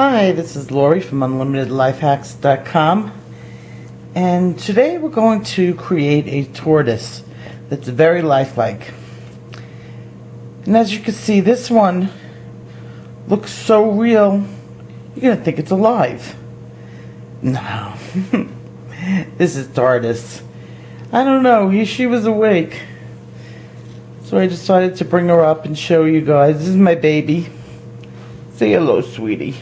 Hi, this is Lori from UnlimitedLifeHacks.com, and today we're going to create a tortoise that's very lifelike. And as you can see, this one looks so real, you're gonna think it's alive. No, this is Tardis. I don't know, she was awake, so I decided to bring her up and show you guys. This is my baby. Say hello, sweetie.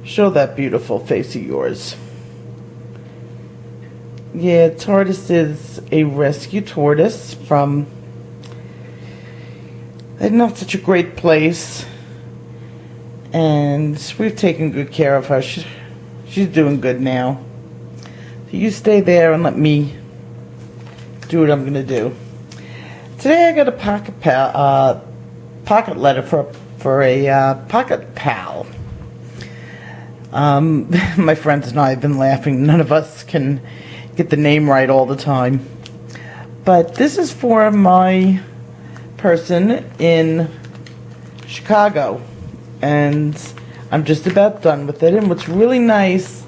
Show that beautiful face of yours. Yeah, Tardis is a rescue tortoise from not such a great place, and we've taken good care of her. She's doing good now. So you stay there and let me do what I'm gonna do. Today I got a pocket letter for a pocket pal. My friends and I have been laughing. None of us can get the name right all the time. But this is for my person in Chicago. And I'm just about done with it. And what's really nice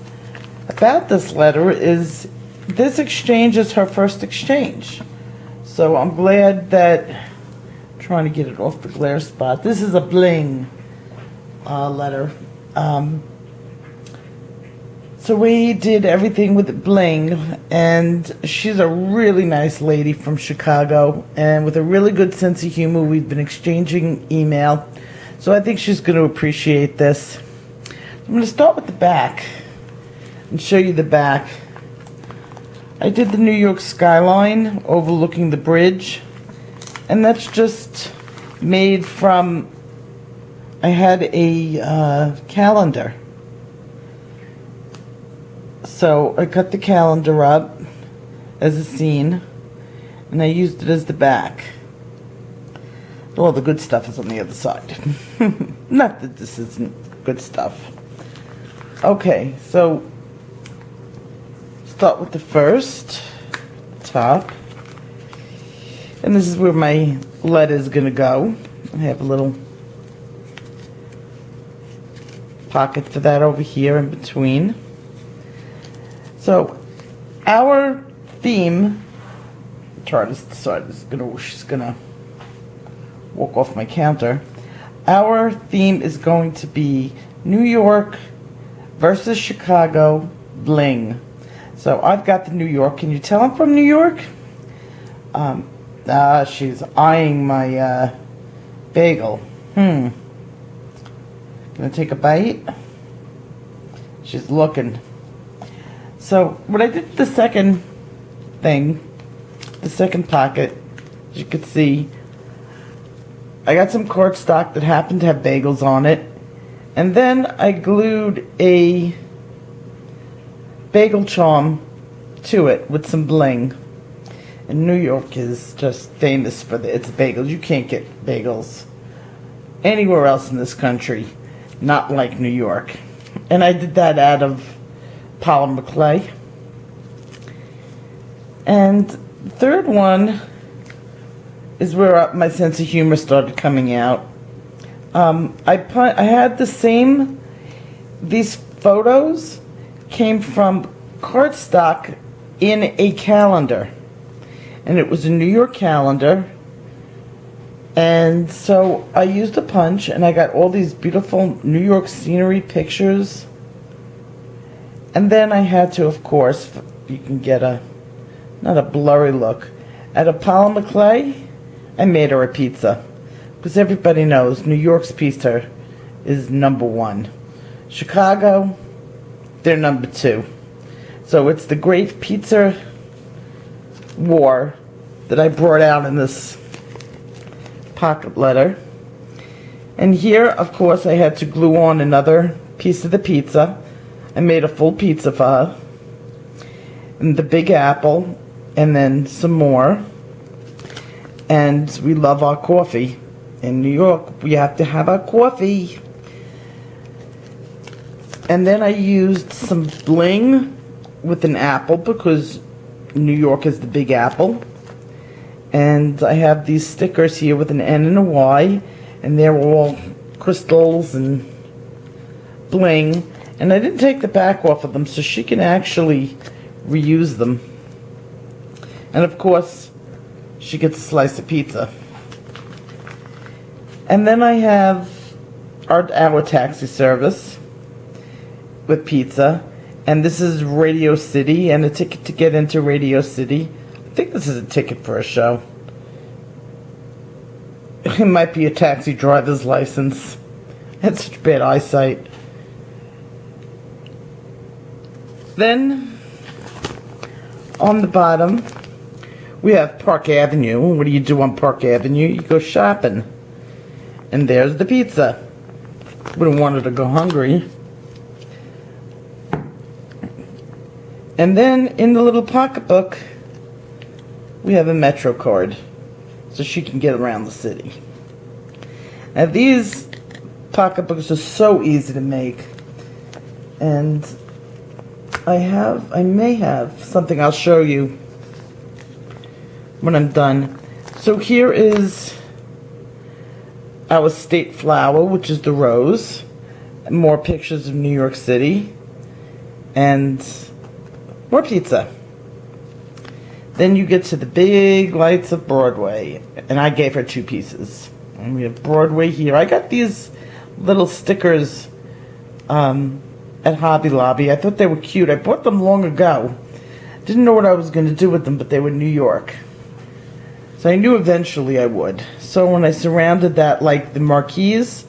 about this letter is this exchange is her first exchange. So I'm glad that, I'm trying to get it off the glare spot. This is a Bling letter. So we did everything with Bling, and she's a really nice lady from Chicago, and with a really good sense of humor. We've been exchanging email, so I think she's going to appreciate this. I'm going to start with the back and show you the back. I did the New York skyline overlooking the bridge, and that's just made from, I had a calendar. So I cut the calendar up as a scene, and I used it as the back. All the good stuff is on the other side. Not that this isn't good stuff. Okay, so start with the first top, and this is where my letter is going to go. I have a little pocket for that over here in between. So, our theme, Tardis decided she's gonna walk off my counter. Our theme is going to be New York versus Chicago Bling. So I've got the New York. Can you tell I'm from New York? She's eyeing my bagel. Gonna take a bite? She's looking. So what I did the second thing, the second pocket, as you can see, I got some cardstock that happened to have bagels on it, and then I glued a bagel charm to it with some bling. And New York is just famous for its bagels. You can't get bagels anywhere else in this country, not like New York. And I did that out of polymer clay. And the third one is where my sense of humor started coming out. I had the same, these photos came from cardstock in a calendar, and it was a New York calendar, and so I used a punch and I got all these beautiful New York scenery pictures. And then I had to, of course, you can get not a blurry look, at a polymer clay, I made her a pizza. Because everybody knows New York's pizza is #1. Chicago, they're #2. So it's the great pizza war that I brought out in this pocket letter. And here, of course, I had to glue on another piece of the pizza. I made a full pizza for her, and the Big Apple, and then some more. And we love our coffee. In New York, we have to have our coffee. And then I used some bling with an apple because New York is the Big Apple. And I have these stickers here with an N and a Y, and they're all crystals and bling. And I didn't take the back off of them, so she can actually reuse them. And of course, she gets a slice of pizza. And then I have our taxi service with pizza. And this is Radio City, and a ticket to get into Radio City. I think this is a ticket for a show. It might be a taxi driver's license. I had such bad eyesight. Then, on the bottom, we have Park Avenue. What do you do on Park Avenue? You go shopping. And there's the pizza. Wouldn't want her to go hungry. And then, in the little pocketbook, we have a Metro card, so she can get around the city. Now, these pocketbooks are so easy to make. And I may have something I'll show you when I'm done. So here is our state flower, which is the rose. More pictures of New York City. And more pizza. Then you get to the big lights of Broadway. And I gave her 2 pieces. And we have Broadway here. I got these little stickers at Hobby Lobby. I thought they were cute. I bought them long ago. Didn't know what I was going to do with them, but they were New York. So I knew eventually I would. So when I surrounded that like the marquees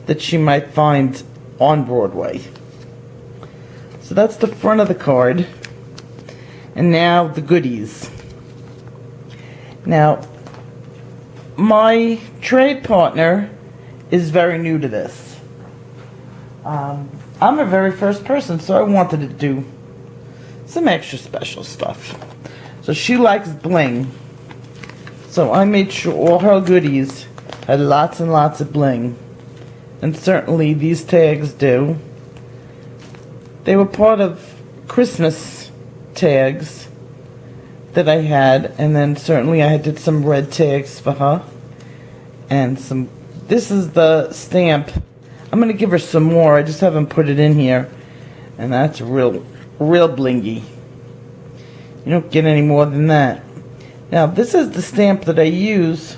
that she might find on Broadway. So that's the front of the card. And now the goodies. Now, my trade partner is very new to this. I'm her very first person, so I wanted to do some extra special stuff. So she likes bling. So I made sure all her goodies had lots and lots of bling. And certainly these tags do. They were part of Christmas tags that I had. And then certainly I did some red tags for her. And some, this is the stamp. I'm going to give her some more. I just haven't put it in here. And that's real blingy. You don't get any more than that. Now, this is the stamp that I use.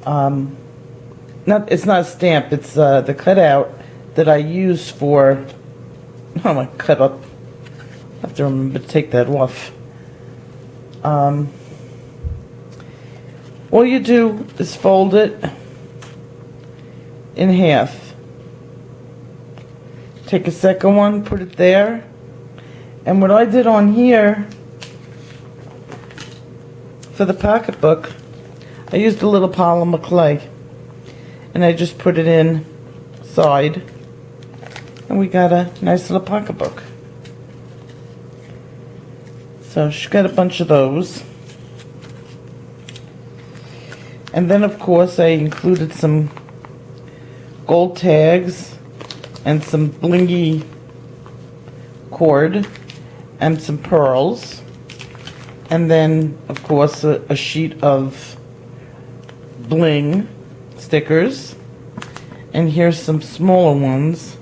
It's not a stamp. It's the cutout that I use for... Oh, my cut up. I have to remember to take that off. All you do is fold it in half. Take a second one, put it there. And what I did on here for the pocketbook, I used a little polymer clay. And I just put it in side. And we got a nice little pocketbook. So she got a bunch of those. And then of course I included some gold tags and some blingy cord and some pearls. And then of course a sheet of bling stickers. And here's some smaller ones,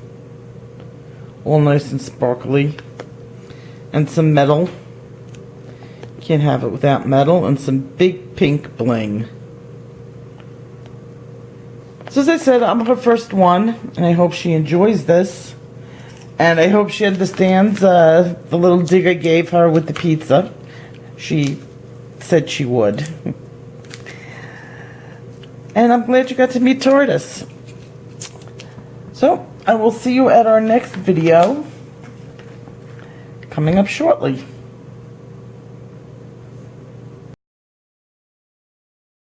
all nice and sparkly. And some metal. Can't have it without metal. And some big pink bling. So as I said, I'm her first one, and I hope she enjoys this. And I hope she understands the little dig I gave her with the pizza. She said she would. And I'm glad you got to meet Tardis. So, I will see you at our next video, coming up shortly.